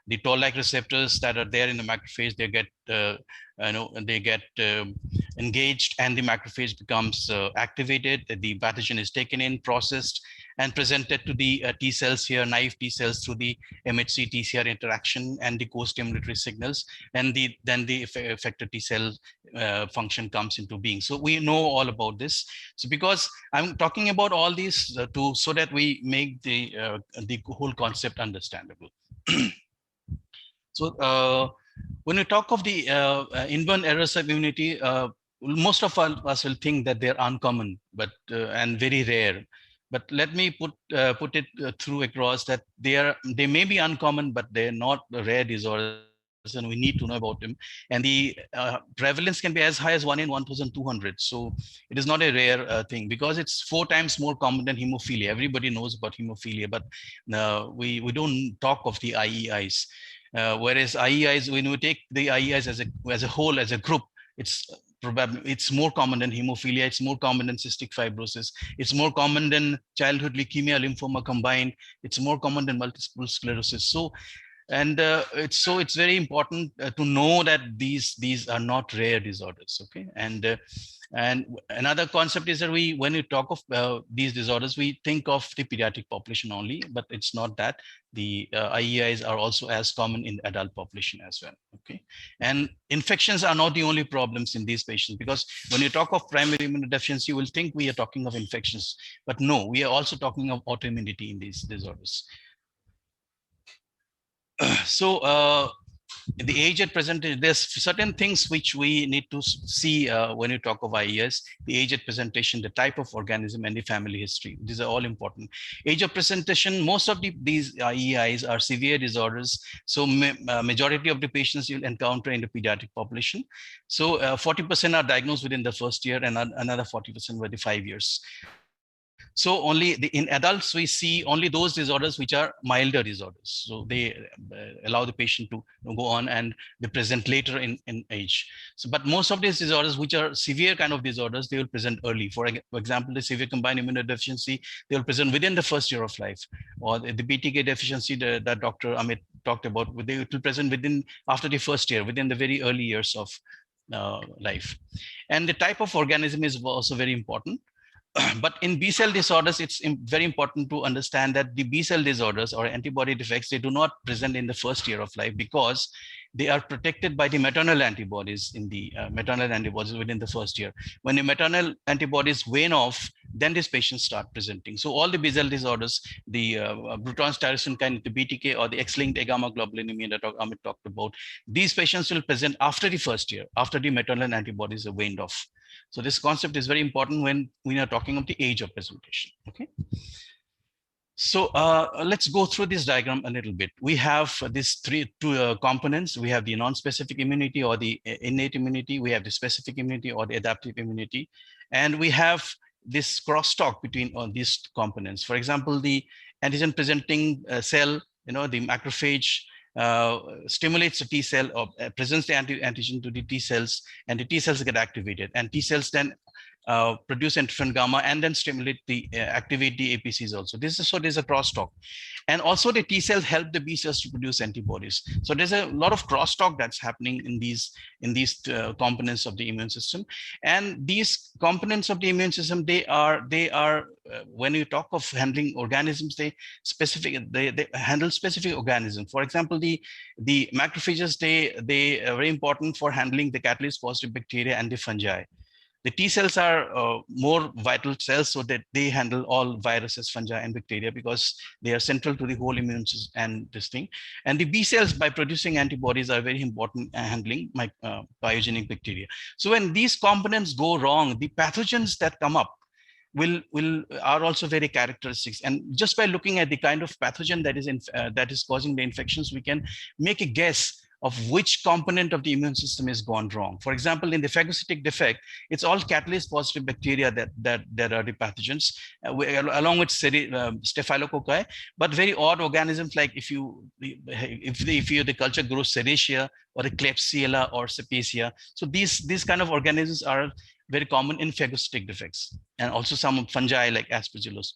the toll-like receptors that are there in the macrophage, they get engaged, and the macrophage becomes activated. The pathogen is taken in, processed, and presented to the T cells here, naive T cells, through the MHC TCR interaction and the co-stimulatory signals, and then the effector T cell function comes into being. So we know all about this. So because I'm talking about all these so that we make the whole concept understandable. So when we talk of the inborn errors of immunity, most of us will think that they're uncommon, but and very rare. But let me put it through across that they may be uncommon, but they're not rare disorders, and we need to know about them. And the prevalence can be as high as 1 in 1,200. So it is not a rare thing, because it's 4 times more common than hemophilia. Everybody knows about hemophilia, but we don't talk of the IEIs. Whereas IEIs, when we take the IEIs as a whole, as a group, it's more common than hemophilia. It's more common than cystic fibrosis. It's more common than childhood leukemia, lymphoma combined. It's more common than multiple sclerosis. So, and it's very important to know that these are not rare disorders. Okay, and another concept is that when we talk of these disorders, we think of the pediatric population only, but it's not that. The IEIs are also as common in the adult population as well. Okay, and infections are not the only problems in these patients, because when you talk of primary immunodeficiency, you will think we are talking of infections, but no, we are also talking of autoimmunity in these disorders. So the age at present, there's certain things which we need to see when you talk of IES: the age at presentation, the type of organism, and the family history. These are all important. Age of presentation, most of these IEIs are severe disorders. So majority of the patients you'll encounter in the pediatric population. So 40% are diagnosed within the first year, and another 40% within 5 years. So in adults, we see only those disorders which are milder disorders. So they allow the patient to go on and they present later in age. So, but most of these disorders, which are severe kind of disorders, they will present early. For example, the severe combined immunodeficiency, they will present within the first year of life. Or the BTK deficiency that Dr. Amit talked about, they will present after the first year, within the very early years of life. And the type of organism is also very important. But in B cell disorders, it's very important to understand that the B cell disorders or antibody defects, they do not present in the first year of life, because they are protected by the maternal antibodies within the first year. When the maternal antibodies wane off, then these patients start presenting. So all the B cell disorders, the Bruton's tyrosine kinase, the BTK, or the X-linked gamma globulinemia that Amit talked about, these patients will present after the first year, after the maternal antibodies are waned off. So this concept is very important when we are talking of the age of presentation. Okay. So let's go through this diagram a little bit. We have these two components. We have the non-specific immunity or the innate immunity. We have the specific immunity or the adaptive immunity. And we have this crosstalk between these components. For example, the antigen presenting cell, the macrophage, stimulates the T cell or presents the antigen to the T cells, and the T cells get activated, and T cells then produce interferon gamma and then activate the APCs also. There's a crosstalk, and also the T cells help the B cells to produce antibodies. So there's a lot of crosstalk that's happening in these components of the immune system. And these components of the immune system, they are when you talk of handling organisms, they handle specific organisms. For example, the macrophages, they are very important for handling the catalyst positive bacteria and the fungi. The T cells are more vital cells, so that they handle all viruses, fungi, and bacteria, because they are central to the whole immune system and this thing. And the B cells, by producing antibodies, are very important handling pyogenic bacteria. So when these components go wrong, the pathogens that come up are also very characteristics. And just by looking at the kind of pathogen that is causing the infections, we can make a guess of which component of the immune system is gone wrong. For example, in the phagocytic defect, it's all catalyst positive bacteria that are the pathogens, along with staphylococci, but very odd organisms, like if the culture grows Serratia or the Klebsiella or Cepacia. So these kind of organisms are very common in phagocytic defects, and also some fungi like aspergillosis.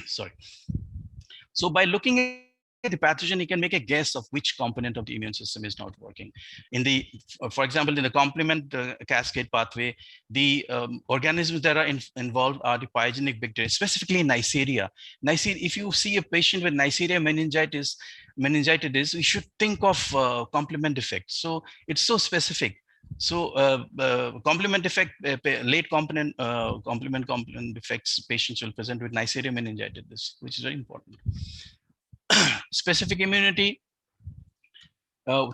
Sorry. So by looking at the pathogen, he can make a guess of which component of the immune system is not working. In the, for example, in the complement cascade pathway, the organisms that are involved are the pyogenic bacteria, specifically Neisseria. Neisseria. If you see a patient with Neisseria meningitis, we should think of complement defect. So it's so specific. So complement defect, late complement defects patients will present with Neisseria meningitis, which is very important. Specific immunity,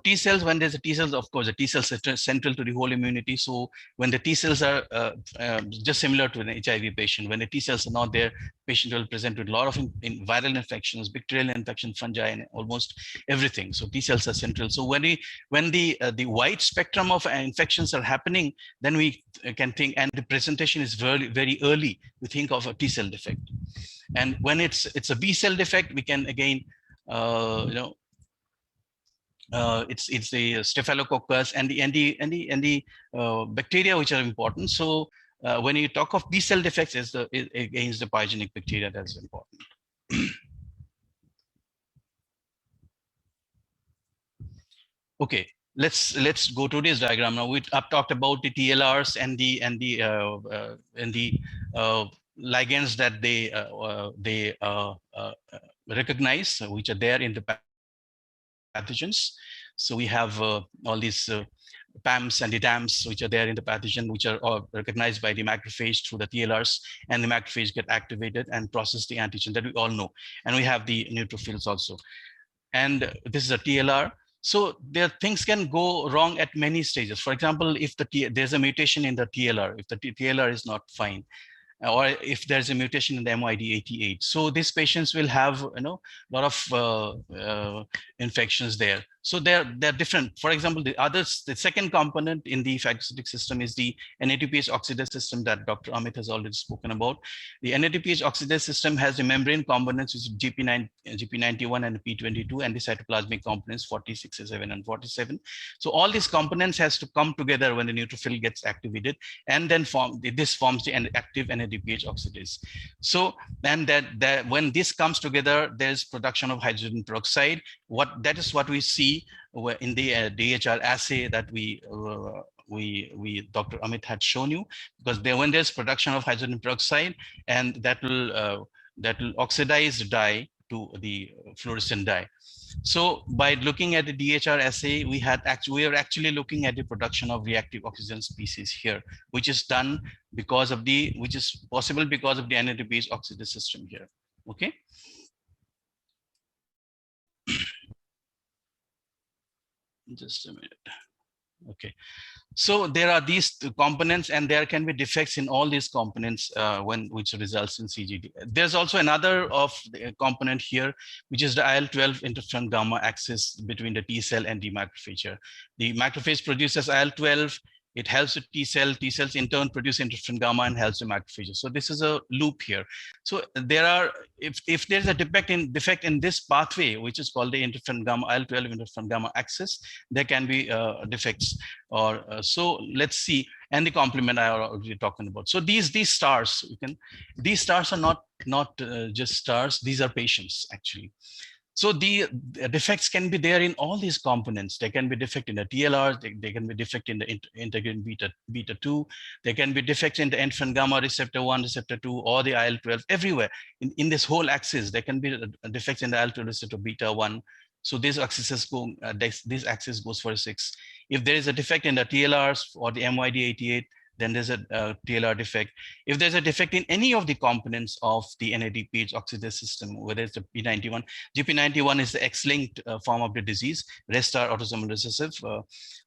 T cells, when there's a T cells, of course, the T cells are central to the whole immunity. So when the T cells are just similar to an HIV patient, when the T cells are not there, patient will present with a lot of viral infections, bacterial infections, fungi, and almost everything. So T cells are central. So when the wide spectrum of infections are happening, then we can think, and the presentation is very, very early, we think of a T cell defect. And when it's a B cell defect, we can again, it's the Staphylococcus and the bacteria which are important. So when you talk of B cell defects, it's against the pyogenic bacteria that's important. Okay, let's go to this diagram now. I've talked about the TLRs and the ligands that they recognize, which are there in the pathogens. So we have all these PAMs and the DAMs, which are there in the pathogen, which are recognized by the macrophage through the TLRs, and the macrophage get activated and process the antigen that we all know. And we have the neutrophils also. And this is a TLR. So there things can go wrong at many stages. For example, if there's a mutation in the TLR, if the TLR is not fine, or if there's a mutation in the MYD88. So these patients will have a lot of infections there. So they're different. For example, the second component in the phagocytic system is the NADPH oxidase system that Dr. Amit has already spoken about. The NADPH oxidase system has the membrane components, which is GP91 and P22, and the cytoplasmic components 46, 7, and 47. So all these components has to come together when the neutrophil gets activated, and then this forms the active NADPH oxidase. So then that when this comes together, there's production of hydrogen peroxide. That is what we see in the DHR assay that Dr. Amit had shown you, because when there's production of hydrogen peroxide, and that will oxidize the dye to the fluorescent dye. So by looking at the DHR assay, we are actually looking at the production of reactive oxygen species here, which is done which is possible because of the NADPH oxidase system here. Okay. Just a minute. Okay. So there are these components, and there can be defects in all these components which results in CGD. There's also another component here, which is the IL-12 interferon gamma axis between the T cell and the macrophage. The macrophage produces IL-12. It helps the T cells in turn produce interferon gamma and helps the macrophages. So this is a loop here. So there are, if there's a defect in this pathway, which is called the interferon gamma, IL-12 interferon gamma axis, there can be defects. So let's see, and the complement I already talking about. So these stars, these stars are not just stars; these are patients actually. So the defects can be there in all these components. They can be defect in the TLR, they can be defect in the integrin beta 2, they can be defects in the interferon gamma receptor 1, receptor 2, or the IL-12, everywhere. In this whole axis, there can be defects in the IL-12 receptor beta 1. So this axis goes for 6. If there is a defect in the TLRs or the MYD88, then there's a TLR defect. If there's a defect in any of the components of the NADPH oxidase system, whether it's the P91, GP91 is the X-linked form of the disease, rest are autosomal recessive.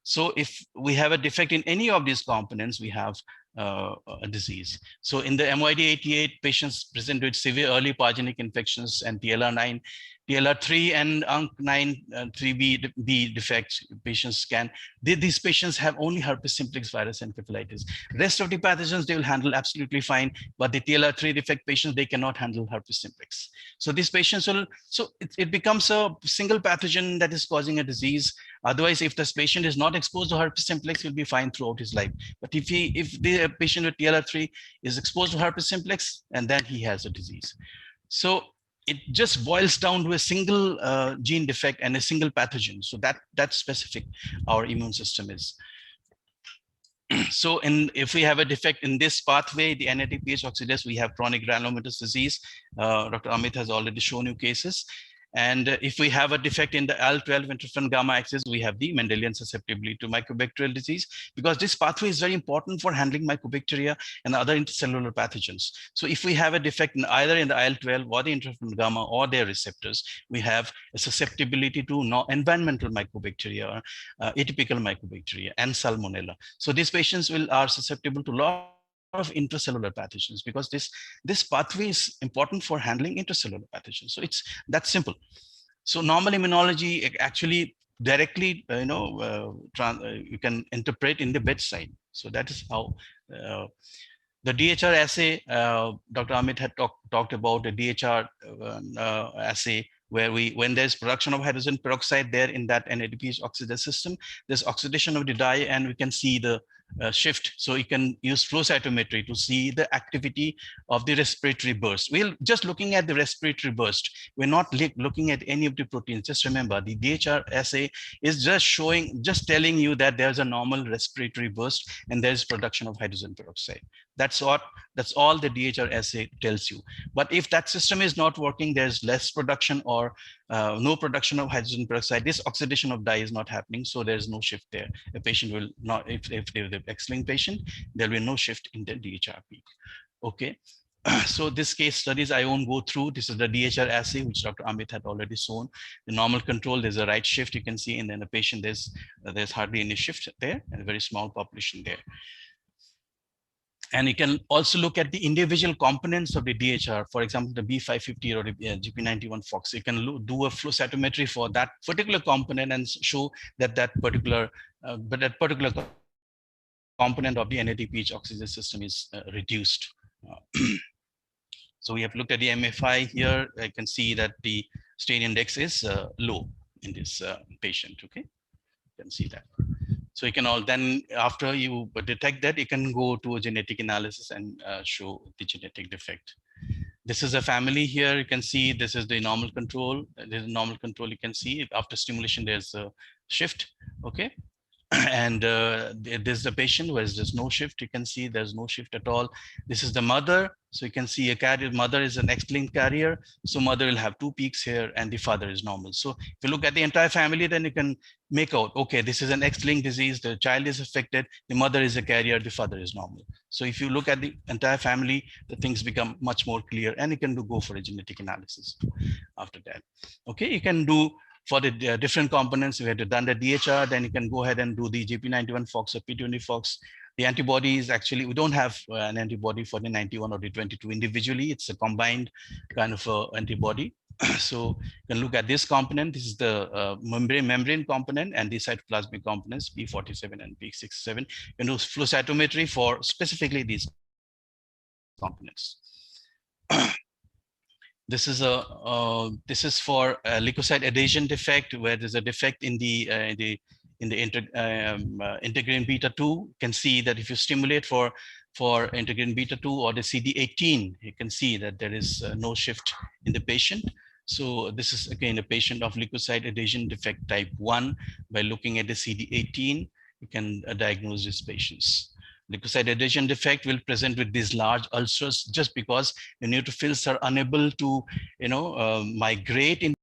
So if we have a defect in any of these components, we have a disease. So in the MYD88, patients present with severe early pyogenic infections and TLR9, TLR3 and UNC9 3B defects. Patients these patients have only herpes simplex virus encephalitis. Rest of the pathogens they will handle absolutely fine, but the TLR3 defect patients, they cannot handle herpes simplex. So these patients it becomes a single pathogen that is causing a disease. Otherwise, if this patient is not exposed to herpes simplex, he'll be fine throughout his life. But if the patient with TLR3 is exposed to herpes simplex, and then he has a disease. So it just boils down to a single gene defect and a single pathogen. So that's specific our immune system is. So if we have a defect in this pathway, the NADPH oxidase, we have chronic granulomatous disease. Dr. Amit has already shown you cases. And if we have a defect in the IL-12 interferon gamma axis, we have the Mendelian susceptibility to mycobacterial disease, because this pathway is very important for handling mycobacteria and other intercellular pathogens. So if we have a defect in either in the IL-12 or the interferon gamma or their receptors, we have a susceptibility to environmental mycobacteria, atypical mycobacteria, and salmonella. So these patients are susceptible to a lot of intracellular pathogens, because this pathway is important for handling intracellular pathogens. So it's that simple. So normal immunology actually directly, you can interpret in the bedside. So that is how the DHR assay, Dr. Amit had talked about the DHR assay, where when there's production of hydrogen peroxide there in that NADPH oxidase system, there's oxidation of the dye, and we can see the shift. So you can use flow cytometry to see the activity of the respiratory burst. We're just looking at the respiratory burst. We're not looking at any of the proteins. Just remember, the DHR assay is just telling you that there's a normal respiratory burst and there's production of hydrogen peroxide. That's all the DHR assay tells you. But if that system is not working, there's less production or no production of hydrogen peroxide, this oxidation of dye is not happening, so there's no shift there. A patient will not, if they're the X-linked patient, there'll be no shift in the DHR peak. Okay. So this case studies I won't go through. This is the DHR assay, which Dr. Amit had already shown. The normal control, there's a right shift you can see, and then the patient, there's hardly any shift there, and a very small population there. And you can also look at the individual components of the DHR, for example, the B550 or the GP91 FOX. You can do a flow cytometry for that particular component and show that particular component of the NADPH oxidase system is reduced. So we have looked at the MFI here. I can see that the strain index is low in this patient. Okay, you can see that. So you can then, after you detect that, you can go to a genetic analysis and show the genetic defect. This is a family here. You can see this is the normal control. This is normal control. You can see after stimulation, there's a shift. Okay. And there's the patient where there's no shift. You can see there's no shift at all. This is the mother. So you can see a carrier. Mother is an X-linked carrier. So mother will have 2 peaks here and the father is normal. So if you look at the entire family, then you can make out, okay, this is an X-linked disease. The child is affected. The mother is a carrier. The father is normal. So if you look at the entire family, the things become much more clear, and you can go for a genetic analysis after that. Okay, you can do for the different components. We had done the DHR, then you can go ahead and do the GP91 FOX or P20 FOX. The antibodies, actually, we don't have an antibody for the 91 or the 22 individually. It's a combined kind of antibody. So you can look at this component. This is the membrane component and the cytoplasmic components, P47 and P67. You can do flow cytometry for specifically these components. This is for a leukocyte adhesion defect, where there's a defect in the integrin beta 2. You can see that if you stimulate for integrin beta 2 or the CD18, you can see that there is no shift in the patient. So this is again a patient of leukocyte adhesion defect type 1. By looking at the CD18, you can diagnose these patients. Leukocyte adhesion defect will present with these large ulcers, just because the neutrophils are unable to, migrate in